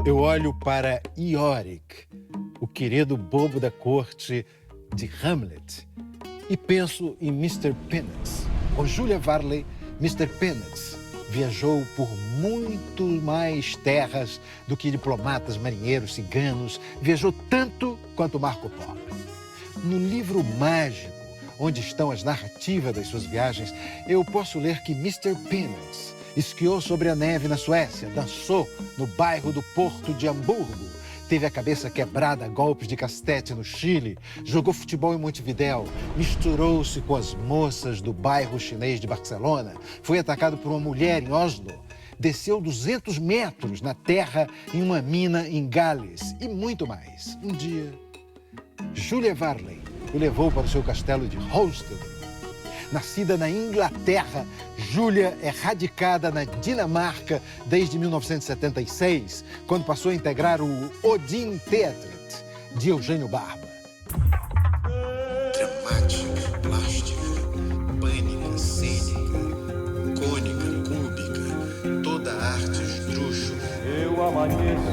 Eu olho para Iorek, o querido bobo da corte de Hamlet, e penso em Mr. Peanuts. Com Julia Varley, Mr. Peanuts viajou por muito mais terras do que diplomatas, marinheiros, ciganos. Viajou tanto quanto Marco Polo. No livro mágico, onde estão as narrativas das suas viagens, eu posso ler que Mr. Peanuts esquiou sobre a neve na Suécia, dançou no bairro do Porto de Hamburgo, teve a cabeça quebrada a golpes de castete no Chile, jogou futebol em Montevidéu, misturou-se com as moças do bairro chinês de Barcelona, foi atacado por uma mulher em Oslo, desceu 200 metros na terra em uma mina em Gales e muito mais. Um dia, Julia Varley o levou para o seu castelo de Holsten. Nascida na Inglaterra, Julia é radicada na Dinamarca desde 1976, quando passou a integrar o Odin Teatret, de Eugênio Barba. Dramática, plástica, pânica, cênica, cônica, cúbica, toda arte esdrúxula. Eu amanheço.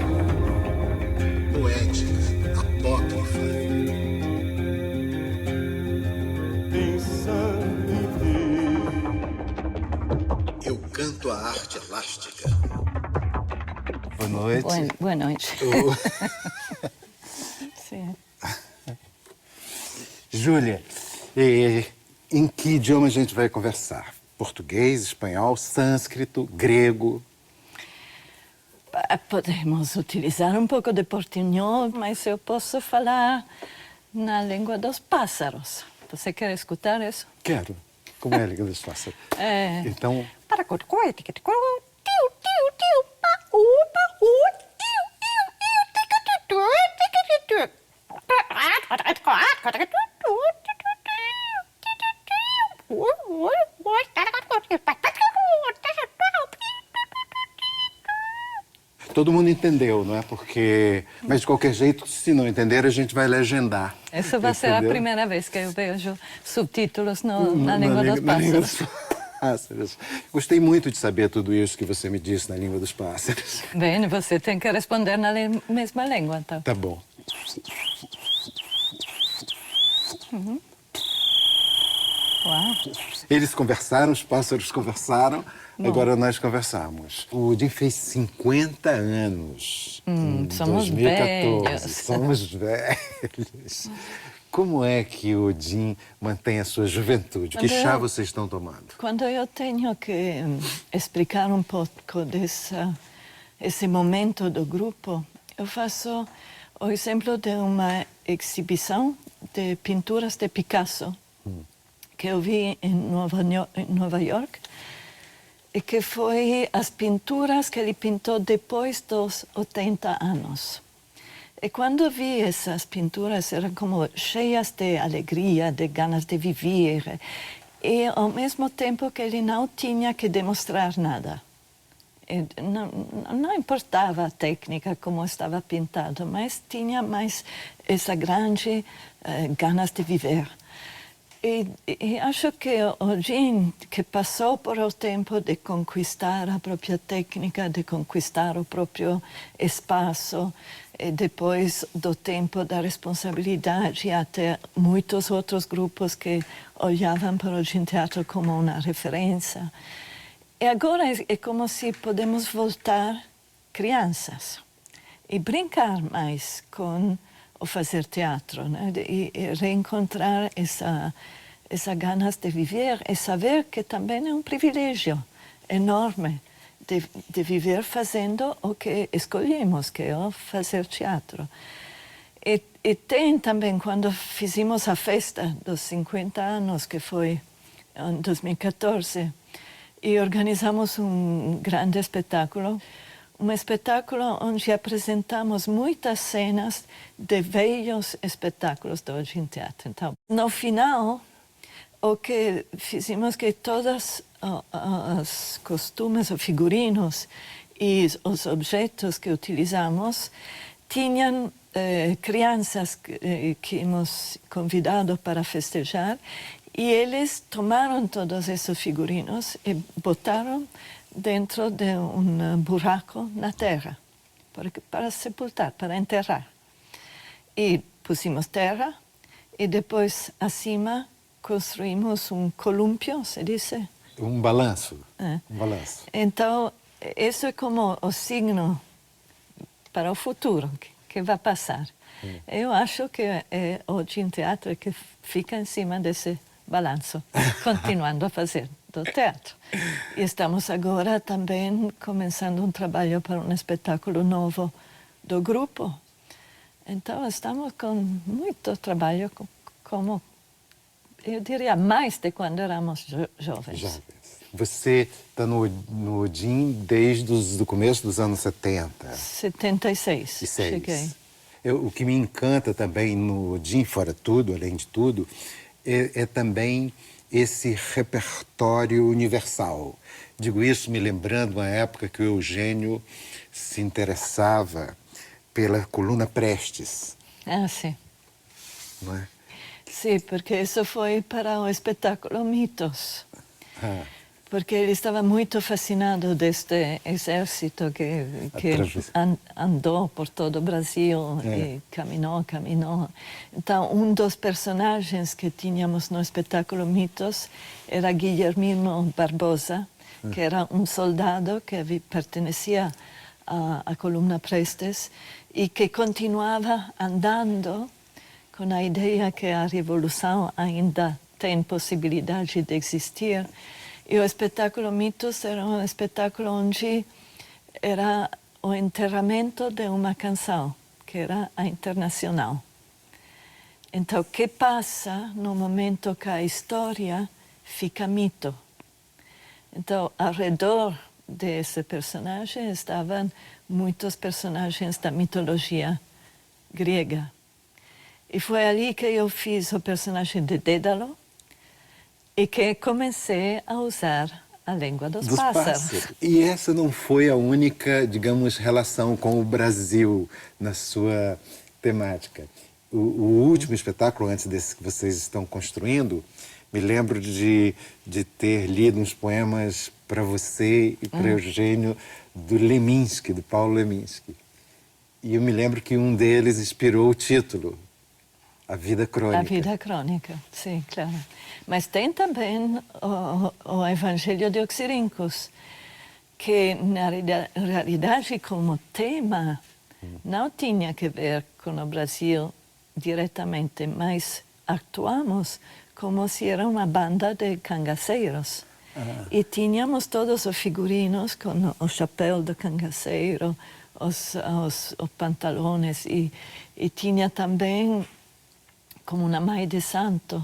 Poética, apócrifa. Eu canto a arte elástica. Boa noite. Boa noite. Sim. Júlia, em que idioma a gente vai conversar? Português, espanhol, sânscrito, grego? Podemos utilizar um pouco de portunhol, mas eu posso falar na língua dos pássaros. Você quer escutar isso? Quero. Como é a língua dos pássaros? Então... Todo mundo entendeu, não é? Porque... Mas, de qualquer jeito, se não entender, a gente vai legendar. Essa vai ser a primeira vez que eu vejo subtítulos na língua dos pássaros. Gostei muito de saber tudo isso que você me disse na língua dos pássaros. Bem, você tem que responder na mesma língua, então. Tá bom. Uhum. Uau. Eles conversaram, os pássaros conversaram, agora nós conversamos. O Odin fez 50 anos em somos 2014. velhos. Somos velhos. Como é que o Odin mantém a sua juventude? Que chá vocês estão tomando? Quando eu tenho que explicar um pouco esse momento do grupo, eu faço o exemplo de uma exibição de pinturas de Picasso, que eu vi em Nova York, e que foi as pinturas que ele pintou depois dos 80 anos. E quando vi essas pinturas, eram como cheias de alegria, de ganas de viver, e ao mesmo tempo que ele não tinha que demonstrar nada. Não importava a técnica, como estava pintado, mas tinha mais essa grande ganas de viver. E acho que Odin, que passou por o tempo de conquistar a própria técnica, de conquistar o próprio espaço, e depois do tempo da responsabilidade, até muitos outros grupos que olhavam para o Odin Teatro como uma referência. E agora é como se podemos voltar crianças e brincar mais com o fazer teatro, né? E reencontrar essa ganas de viver e saber que também é um privilégio enorme de viver fazendo o que escolhemos, que é fazer teatro. E tem também, quando fizemos a festa dos 50 anos, que foi em 2014, e organizamos um grande espetáculo, um espetáculo onde apresentamos muitas cenas de velhos espetáculos do Odin Teatro. Então, no final, o que fizemos que todos os costumes, os figurinos e os objetos que utilizamos tinham crianças que hemos convidado para festejar, e eles tomaram todos esses figurinos e botaram dentro de um buraco na terra, para sepultar, para enterrar. E pusimos terra e depois acima construímos columpio, se diz? Um balanço. Um balanço. Então, isso é como o signo para o futuro que vai passar. Eu acho que é hoje em teatro que fica em cima desse balanço, continuando a fazer do teatro. E estamos agora também começando um trabalho para um espetáculo novo do grupo. Então, estamos com muito trabalho, como eu diria, mais de quando éramos jovens. Você está no Odin desde o começo dos anos 70. 76, cheguei. O que me encanta também no Odin, fora tudo, além de tudo, é também esse repertório universal. Digo isso me lembrando uma época que o Eugênio se interessava pela coluna Prestes. Ah, sim. Não é? Sim, porque isso foi para o espetáculo Mitos. Porque ele estava muito fascinado deste exército que andou por todo o Brasil e caminhou. Então, um dos personagens que tínhamos no espetáculo Mitos era Guillermino Barbosa, que era um soldado que pertencia à coluna Prestes e que continuava andando com a ideia que a revolução ainda tem possibilidade de existir. E o espetáculo Mitos era um espetáculo onde era o enterramento de uma canção, que era a Internacional. Então, o que passa no momento que a história fica mito? Então, ao redor desse personagem estavam muitos personagens da mitologia grega. E foi ali que eu fiz o personagem de Dédalo, e que comecei a usar a língua dos pássaros. E essa não foi a única, digamos, relação com o Brasil na sua temática. O último espetáculo, antes desse que vocês estão construindo, me lembro de ter lido uns poemas para você e para Eugênio do Leminski, do Paulo Leminski. E eu me lembro que um deles inspirou o título, A Vida Crônica. A Vida Crônica, sim, claro. Mas tem também o Evangelho de Oxirhynchus, que, na realidade, como tema, não tinha que ver com o Brasil diretamente, mas actuamos como se era uma banda de cangaceiros. E tínhamos todos os figurinos com o chapéu do cangaceiro, os pantalones, e tinha também como uma mãe de santo,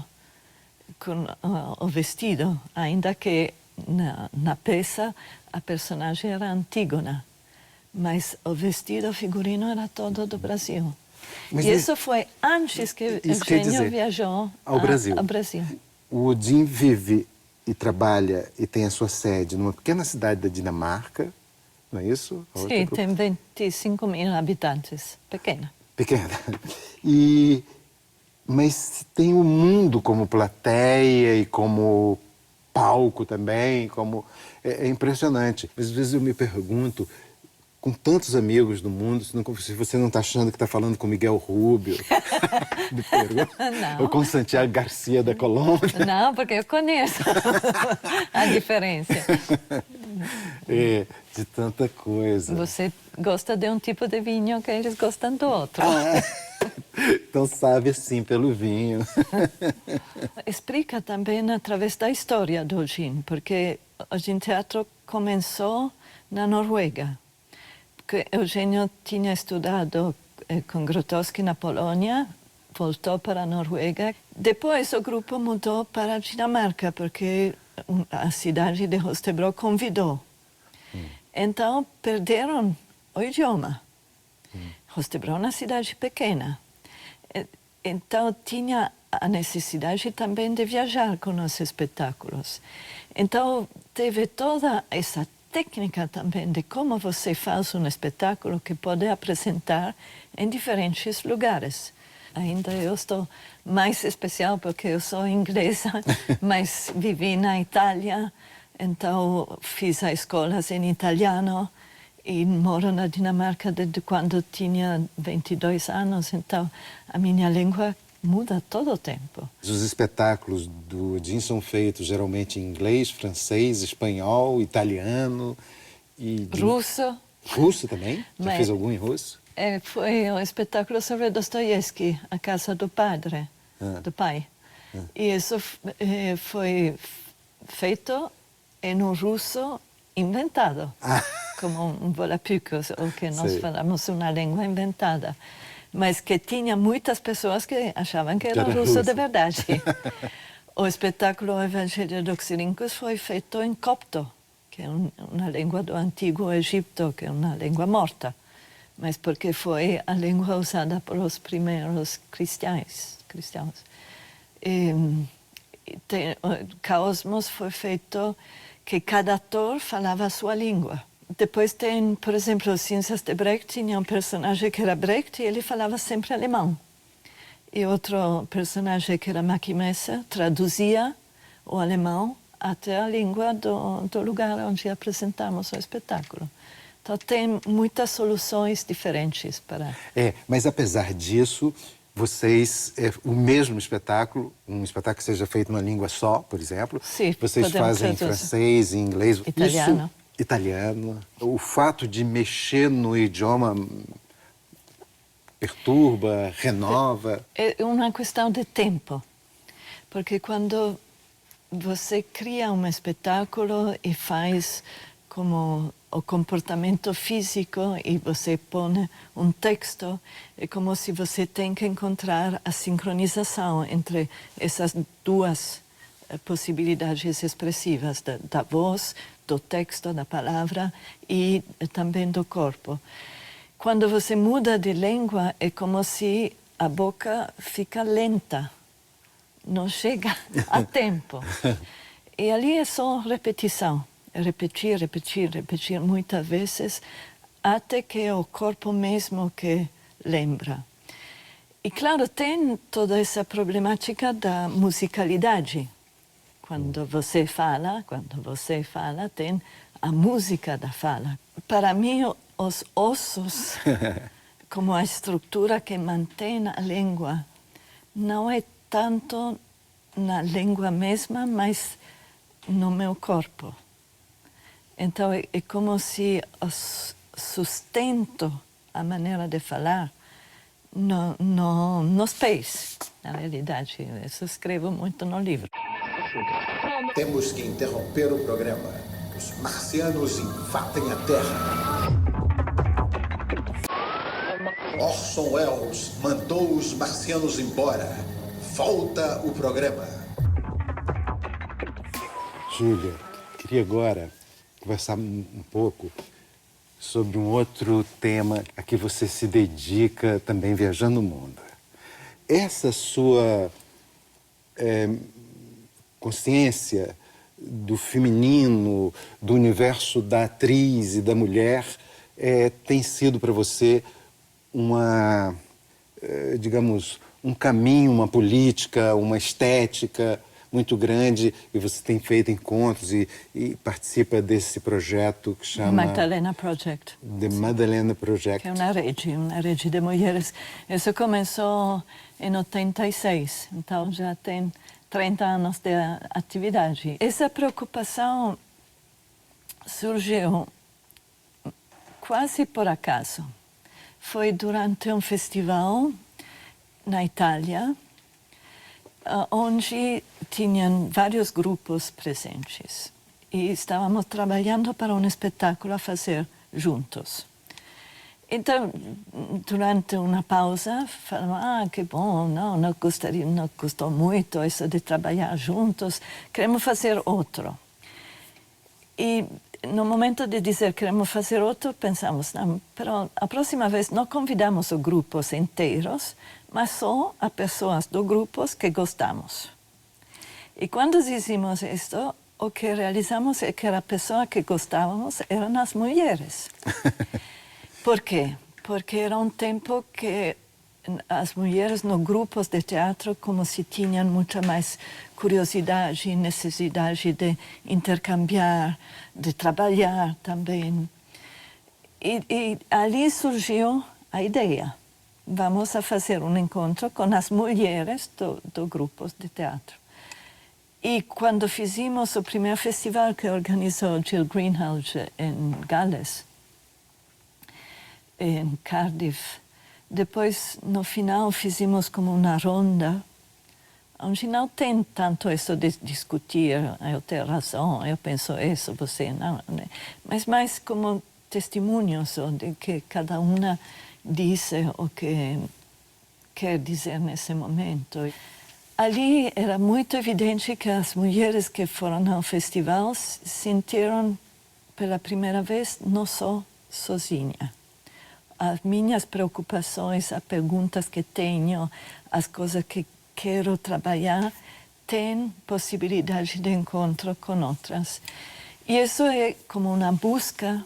com o vestido, ainda que na peça a personagem era Antígona, mas o vestido, o figurino era todo do Brasil. Mas e isso foi antes que Eugênio viajou ao Brasil. O Odin vive e trabalha e tem a sua sede numa pequena cidade da Dinamarca, não é isso? Sim, tem 25 mil habitantes, pequena. Pequena. Mas tem o mundo como plateia e como palco também, é impressionante. Às vezes eu me pergunto, com tantos amigos do mundo, se você não está achando que está falando com Miguel Rubio, do Peru, ou com Santiago Garcia da Colômbia. Não, porque eu conheço a diferença. De tanta coisa. Você gosta de um tipo de vinho que eles gostam do outro. Então sabe assim pelo vinho. Explica também através da história do Odin, porque o Odin Teatro começou na Noruega. Porque Eugênio tinha estudado com Grotowski na Polônia, voltou para a Noruega. Depois o grupo mudou para a Dinamarca, porque a cidade de Holstebro convidou. Então perderam o idioma. Holstebro é uma cidade pequena. Então tinha a necessidade também de viajar com os espetáculos. Então teve toda essa técnica também de como você faz um espetáculo que pode apresentar em diferentes lugares. Ainda eu estou mais especial porque eu sou inglesa, mas vivi na Itália, então fiz as escolas em italiano e moro na Dinamarca desde quando tinha 22 anos, então a minha língua muda todo o tempo. Os espetáculos do Odin são feitos geralmente em inglês, francês, espanhol, italiano e... Russo. Russo também? Já Mas- fez algum em russo? Foi um espetáculo sobre Dostoiévski, A Casa do Padre, do pai. E isso foi feito em um russo inventado, como um Volapük, ou que nós Sei. falamos uma língua inventada. Mas que tinha muitas pessoas que achavam que era era russo de russo. verdade. O espetáculo Evangelho dos Xiringus foi feito em copto, que é uma língua do Antigo Egito, que é uma língua morta, mas porque foi a língua usada por os primeiros cristãos. Cosmos foi feito que cada ator falava a sua língua. Depois tem, por exemplo, Ciências de Brecht, tinha um personagem que era Brecht e ele falava sempre alemão. E outro personagem que era Mackie Messer traduzia o alemão até a língua do lugar onde apresentamos o espetáculo. Então tem muitas soluções diferentes para... Mas apesar disso, vocês, o mesmo espetáculo, um espetáculo que seja feito numa língua só, por exemplo, Sim, vocês podemos fazem em traduzir. francês, em inglês... Italiano. Isso, italiano. O fato de mexer no idioma perturba, renova... É uma questão de tempo, porque quando você cria um espetáculo e faz como o comportamento físico e você põe um texto, é como se você tem que encontrar a sincronização entre essas duas possibilidades expressivas, da voz, do texto, da palavra e também do corpo. Quando você muda de língua, é como se a boca fica lenta, não chega a tempo. E ali é só repetição, repetir muitas vezes, até que é o corpo mesmo que lembra. E claro, tem toda essa problemática da musicalidade. Quando você fala, tem a música da fala. Para mim, os ossos, como a estrutura que mantém a língua, não é tanto na língua mesma, mas no meu corpo. Então, é como se o sustento, a maneira de falar, nos pés, na realidade. Isso escrevo muito no livro. Temos que interromper o programa. Os marcianos invadem a Terra. Orson Welles mandou os marcianos embora. Volta o programa. Júlia, queria agora conversar um pouco sobre um outro tema a que você se dedica também viajando o mundo. Essa sua consciência do feminino, do universo da atriz e da mulher, tem sido para você digamos, um caminho, uma política, uma estética muito grande, e você tem feito encontros e participa desse projeto que chama... Magdalena Project. The Madalena Project. Que é uma rede de mulheres. Isso começou em 86, então já tem 30 anos de atividade. Essa preocupação surgiu quase por acaso. Foi durante um festival na Itália, onde tinham vários grupos presentes. E estávamos trabalhando para um espetáculo a fazer juntos. Então, durante uma pausa, falamos, que bom, não gostou muito isso de trabalhar juntos, queremos fazer outro. E no momento de dizer queremos fazer outro, pensamos, não, pero a próxima vez não convidamos os grupos inteiros, mas só as pessoas dos grupos que gostamos. E quando dizemos isto, o que realizamos é que a pessoa que gostávamos eram as mulheres. Por quê? Porque era um tempo que as mulheres nos grupos de teatro como se tinham muita mais curiosidade e necessidade de intercambiar, de trabalhar também. E ali surgiu a ideia. Vamos a fazer um encontro com as mulheres do grupo de teatro. E quando fizemos o primeiro festival que organizou Jill Greenhalgh em Gales, em Cardiff, depois, no final, fizemos como uma ronda, onde não tem tanto isso de discutir, eu tenho razão, eu penso isso, você não, né? Mas mais como testemunhos de que cada uma diz o que quer dizer nesse momento. Ali era muito evidente que as mulheres que foram ao festival sentiram pela primeira vez não só sozinha. As minhas preocupações, as perguntas que tenho, as coisas que quero trabalhar, têm possibilidade de encontro com outras. E isso é como uma busca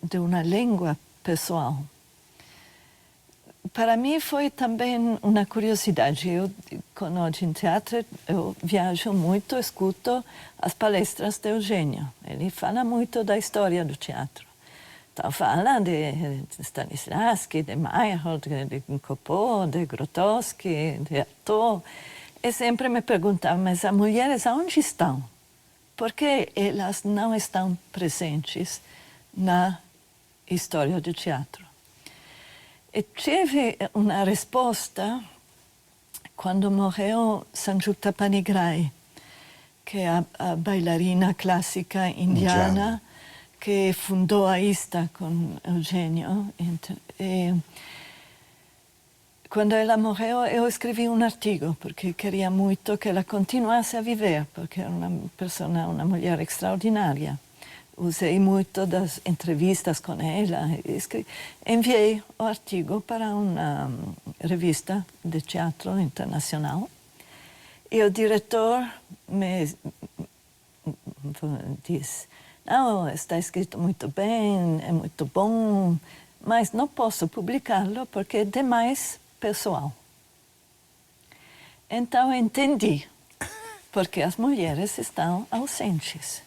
de uma língua pessoal. Para mim foi também uma curiosidade. Eu, quando em teatro, eu viajo muito, escuto as palestras de Eugênio. Ele fala muito da história do teatro. Então, fala de Stanislavski, de Meyerhold, de Coupeau, de Grotowski, de Artaud. E sempre me perguntava, mas as mulheres onde estão? Por que elas não estão presentes na história do teatro? E tive uma resposta quando morreu Sanjukta Panigrahi, que é a bailarina clássica indiana que fundou a ISTA com Eugênio. E quando ela morreu, eu escrevi um artigo, porque queria muito que ela continuasse a viver, porque era uma mulher extraordinária. Usei muito das entrevistas com ela. Enviei o artigo para uma revista de teatro internacional. E o diretor me disse, não, está escrito muito bem, é muito bom, mas não posso publicá-lo porque é demais pessoal. Então entendi porque as mulheres estão ausentes.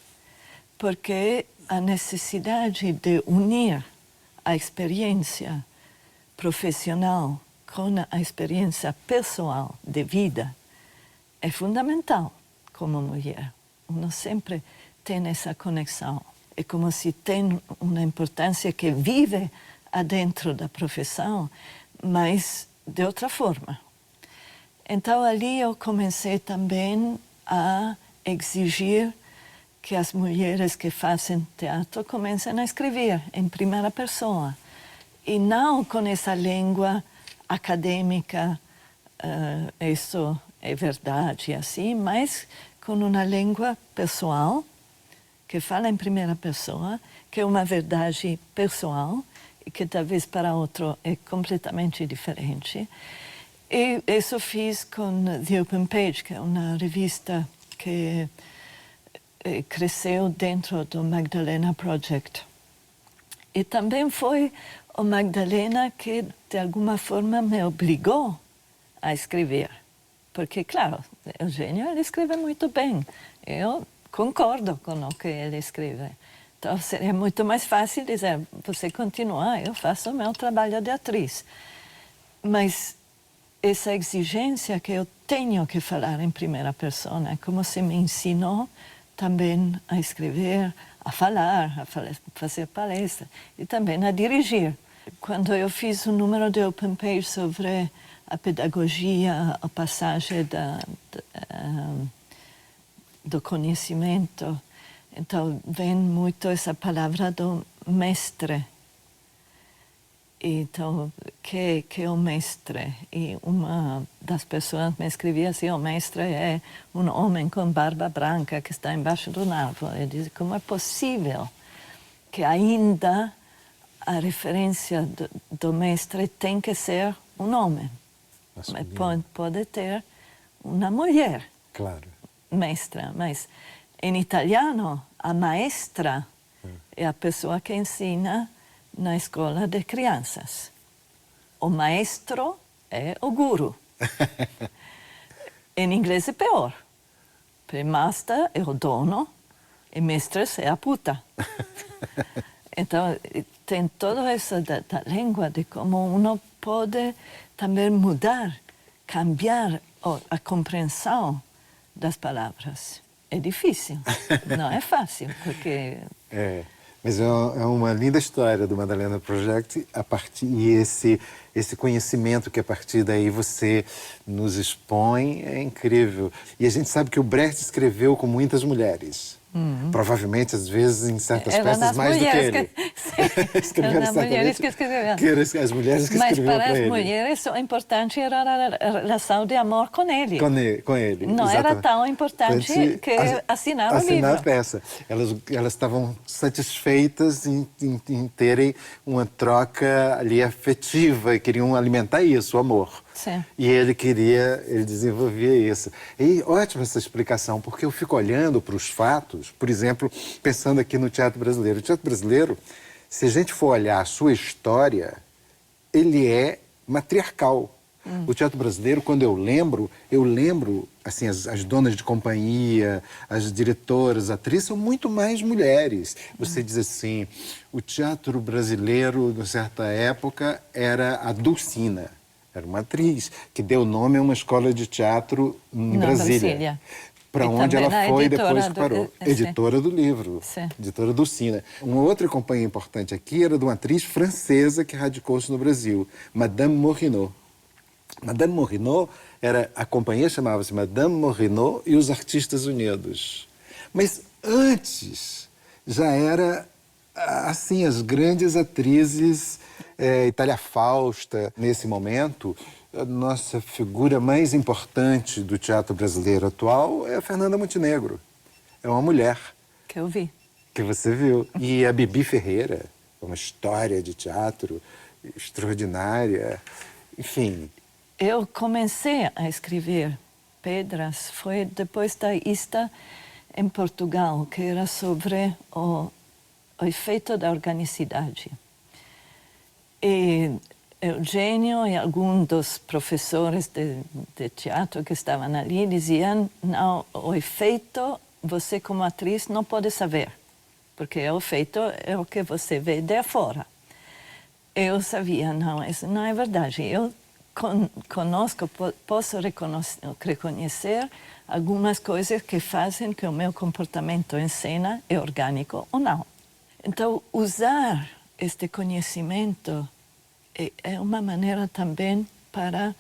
Porque a necessidade de unir a experiência profissional com a experiência pessoal de vida é fundamental como mulher. Uno sempre tem essa conexão. É como se tem uma importância que vive adentro da profissão, mas de outra forma. Então, ali eu comecei também a exigir que as mulheres que fazem teatro comecem a escrever em primeira pessoa. E não com essa língua acadêmica, isso é verdade, assim, mas com uma língua pessoal, que fala em primeira pessoa, que é uma verdade pessoal, e que talvez para outro é completamente diferente. E isso fiz com The Open Page, que é uma revista que cresceu dentro do Magdalena Project. E também foi o Magdalena que, de alguma forma, me obrigou a escrever. Porque, claro, Eugênio ele escreve muito bem. Eu concordo com o que ele escreve. Então, seria muito mais fácil dizer, você continua, eu faço o meu trabalho de atriz. Mas essa exigência que eu tenho que falar em primeira pessoa, como se me ensinou também a escrever, a falar, fazer palestra e também a dirigir. Quando eu fiz um número de Open Page sobre a pedagogia, a passagem do conhecimento, então vem muito essa palavra do mestre. Então, que é o mestre? E uma das pessoas me escrevia assim, o mestre é um homem com barba branca que está embaixo de uma árvore. Eu disse, como é possível que ainda a referência do mestre tem que ser um homem? Mas pode ter uma mulher, claro, mestra, mas em italiano, a maestra é a pessoa que ensina na escola de crianças. O maestro é o guru. Em inglês é pior. Porque master é o dono e mistress é a puta. Então, tem toda essa da língua, de como uno pode também mudar, cambiar a compreensão das palavras. É difícil, não é fácil, porque... Mas é uma linda história do Madalena Project, esse conhecimento que a partir daí você nos expõe é incrível. E a gente sabe que o Brecht escreveu com muitas mulheres. Provavelmente, às vezes, em certas peças, mais do que ele. Eram as mulheres que escreveram. As mulheres que Mas escreveram para as ele. mulheres, o importante era a relação de amor com ele. Com ele. Não exatamente. era tão importante que assinar o livro. Assinar a peça. Elas estavam satisfeitas em terem uma troca ali afetiva e queriam alimentar isso, o amor. Sim. E ele desenvolvia isso. E ótima essa explicação, porque eu fico olhando para os fatos, por exemplo, pensando aqui no teatro brasileiro. O teatro brasileiro, se a gente for olhar a sua história, ele é matriarcal. O teatro brasileiro, quando eu lembro assim, as donas de companhia, as diretoras, as atrizes, são muito mais mulheres. Você diz assim, o teatro brasileiro, em certa época, era a Dulcina. Era uma atriz que deu nome a uma escola de teatro em Brasília. Para onde ela foi e depois parou. Editora do livro. Sim. Editora Dulcina. Uma outra companhia importante aqui era de uma atriz francesa que radicou-se no Brasil, Madame Morinot. Madame Morinot, a companhia chamava-se Madame Morinot e os Artistas Unidos. Mas antes já era assim, as grandes atrizes, Itália Fausta, nesse momento, a nossa figura mais importante do teatro brasileiro atual é a Fernanda Montenegro. É uma mulher. Que eu vi. Que você viu. E a Bibi Ferreira, uma história de teatro extraordinária. Enfim. Eu comecei a escrever Pedras, foi depois da ista em Portugal, que era sobre o efeito da organicidade. E Eugênio e alguns dos professores de teatro que estavam ali diziam: não, o efeito você como atriz não pode saber, porque o efeito é o que você vê de fora. Eu sabia, não, isso não é verdade. Eu conosco, posso reconhecer algumas coisas que fazem que o meu comportamento em cena é orgânico ou não. Então, usar este conhecimento é uma maneira também para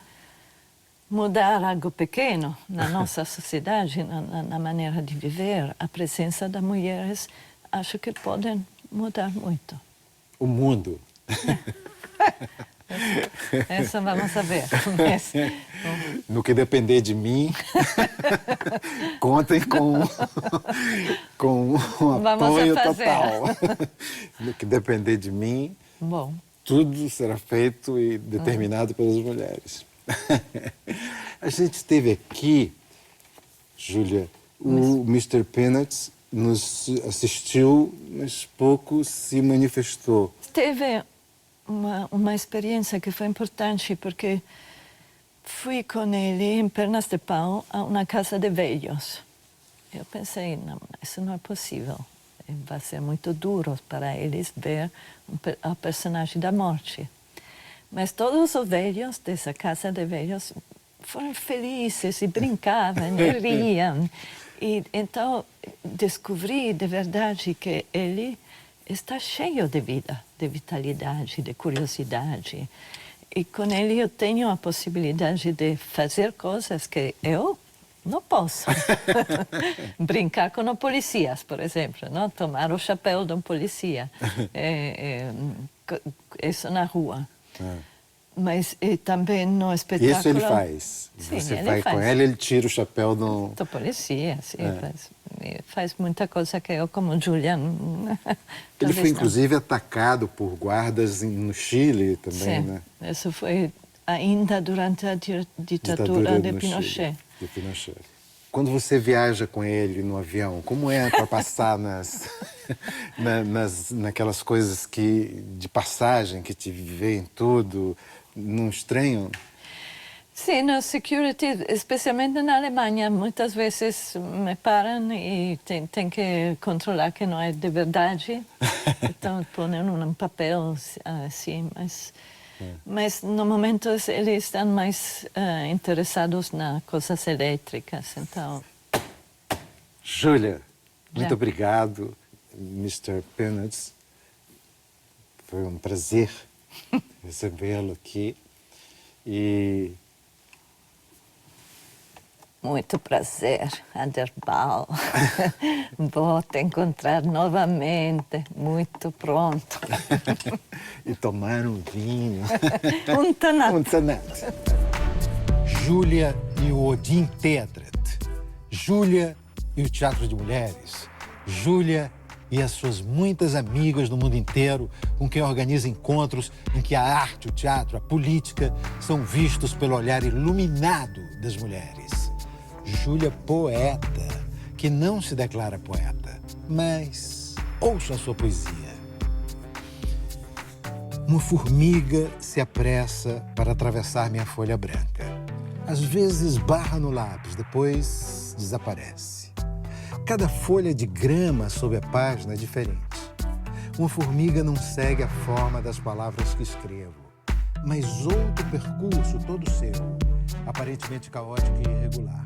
mudar algo pequeno na nossa sociedade, na maneira de viver. A presença das mulheres, acho que podem mudar muito. O mundo. Essa vamos ver. No que depender de mim, contem com um apoio total. No que depender de mim, bom, tudo será feito e determinado pelas mulheres. A gente teve aqui, Júlia, o Mr. Peanuts nos assistiu, mas pouco se manifestou. Teve uma experiência que foi importante, porque fui com ele em Pernas de Pau a uma casa de velhos. Eu pensei, não, isso não é possível. Vai ser muito duro para eles ver o personagem da morte. Mas todos os velhos dessa casa de velhos foram felizes e brincavam e riam. E então descobri de verdade que ele está cheio de vida, de vitalidade, de curiosidade. E com ele eu tenho a possibilidade de fazer coisas que eu não posso. Brincar com os policias, por exemplo, não? Tomar o chapéu de um polícia. Isso na rua. Mas também no espetáculo... Isso ele faz? Sim, você ele vai faz. com ele chira o chapéu do... Do polícia, sim. Faz muita coisa que eu, como Julian... Ele foi, inclusive, atacado por guardas no Chile também, sim, né? Isso foi ainda durante a ditadura de Pinochet. De Pinochet. Quando você viaja com ele no avião, como é para passar naquelas coisas de passagem que te veem tudo, não estranham? Sim, no security, especialmente na Alemanha, muitas vezes me param e tem que controlar que não é de verdade. Então, põem um papel assim, mas no momento eles estão mais interessados nas coisas elétricas, então... Júlia, muito Já. obrigado, Mr. Peanuts. Foi um prazer recebê-lo aqui. E Muito prazer, Aderbal. Vou te encontrar novamente, muito pronto. e tomar um vinho. Um tanat. Um tanat. Júlia e o Odin Teatret. Júlia e o Teatro de Mulheres. Júlia e as suas muitas amigas no mundo inteiro com quem organiza encontros em que a arte, o teatro, a política são vistos pelo olhar iluminado das mulheres. Júlia poeta, que não se declara poeta, mas ouça a sua poesia. Uma formiga se apressa para atravessar minha folha branca. Às vezes barra no lápis, depois desaparece. Cada folha de grama sob a página é diferente. Uma formiga não segue a forma das palavras que escrevo, mas outro percurso todo seu, aparentemente caótico e irregular.